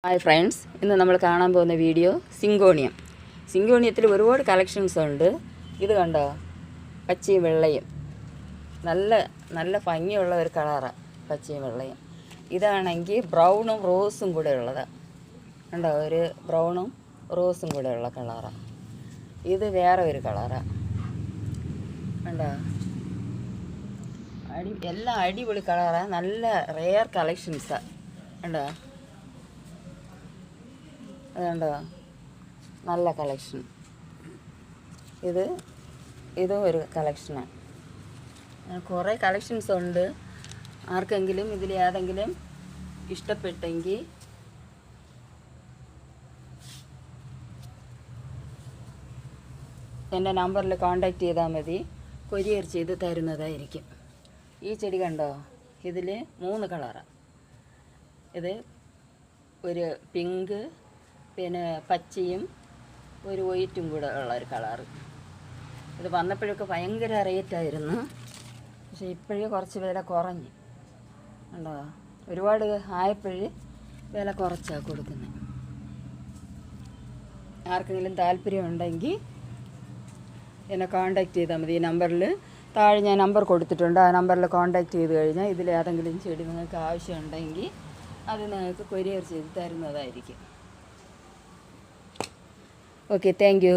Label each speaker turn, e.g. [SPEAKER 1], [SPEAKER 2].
[SPEAKER 1] Hi friends, ഇന്ന് നമ്മൾ കാണാൻ പോകുന്ന വീഡിയോ സിങ്കോണിയം. സിങ്കോണിയത്തിൽ ഒരുപാട് കളക്ഷൻസ് ഉണ്ട്. ഇത് കണ്ടോ, പച്ചയും വെള്ളയും നല്ല നല്ല ഭംഗിയുള്ള ഒരു കളറാണ്. പച്ചയും വെള്ളയും ഇതാണെങ്കിൽ ബ്രൗണും റോസും കൂടെ ഉള്ളതാണ്. കണ്ടോ, ഒരു ബ്രൗണും റോസും കൂടെ ഉള്ള കളറാണ്. ഇത് വേറെ ഒരു കളറാണ്. കണ്ടോ, എല്ലാം അടിപൊളി കളറാണ്. നല്ല റെയർ കളക്ഷൻസാണ്. കണ്ടോ, അതുകൊണ്ടോ, നല്ല കളക്ഷൻ. ഇതും ഒരു കളക്ഷനാണ്. കുറേ കളക്ഷൻസ് ഉണ്ട്. ആർക്കെങ്കിലും ഇതിൽ ഏതെങ്കിലും ഇഷ്ടപ്പെട്ടെങ്കിൽ എൻ്റെ നമ്പറിൽ കോൺടാക്റ്റ് ചെയ്താൽ മതി. കൊറിയർ ചെയ്ത് തരുന്നതായിരിക്കും. ഈ ചെടി കണ്ടോ, ഇതിൽ 3 കളറാണ്. ഇത് ഒരു പിങ്ക്, പിന്നെ പച്ചയും ഒരു വൈറ്റും കൂടെ ഉള്ള ഒരു കളറ്. ഇത് വന്നപ്പോഴൊക്കെ ഭയങ്കര റേറ്റായിരുന്നു. പക്ഷേ ഇപ്പോഴും കുറച്ച് വില കുറഞ്ഞ്. കണ്ടോ, ഒരുപാട് ആയപ്പോഴും വില കുറച്ചാണ് കൊടുക്കുന്നത്. ആർക്കെങ്കിലും താല്പര്യമുണ്ടെങ്കിൽ എന്നെ കോൺടാക്റ്റ് ചെയ്താൽ മതി. ഈ നമ്പറിൽ താഴെ ഞാൻ നമ്പർ കൊടുത്തിട്ടുണ്ട്. ആ നമ്പറിൽ കോൺടാക്റ്റ് ചെയ്ത് കഴിഞ്ഞാൽ ഇതിലേതെങ്കിലും ചെടി നിങ്ങൾക്ക് ആവശ്യമുണ്ടെങ്കിൽ അത് നിങ്ങൾക്ക് കൊറിയർ ചെയ്ത് തരുന്നതായിരിക്കും. Okay, thank you.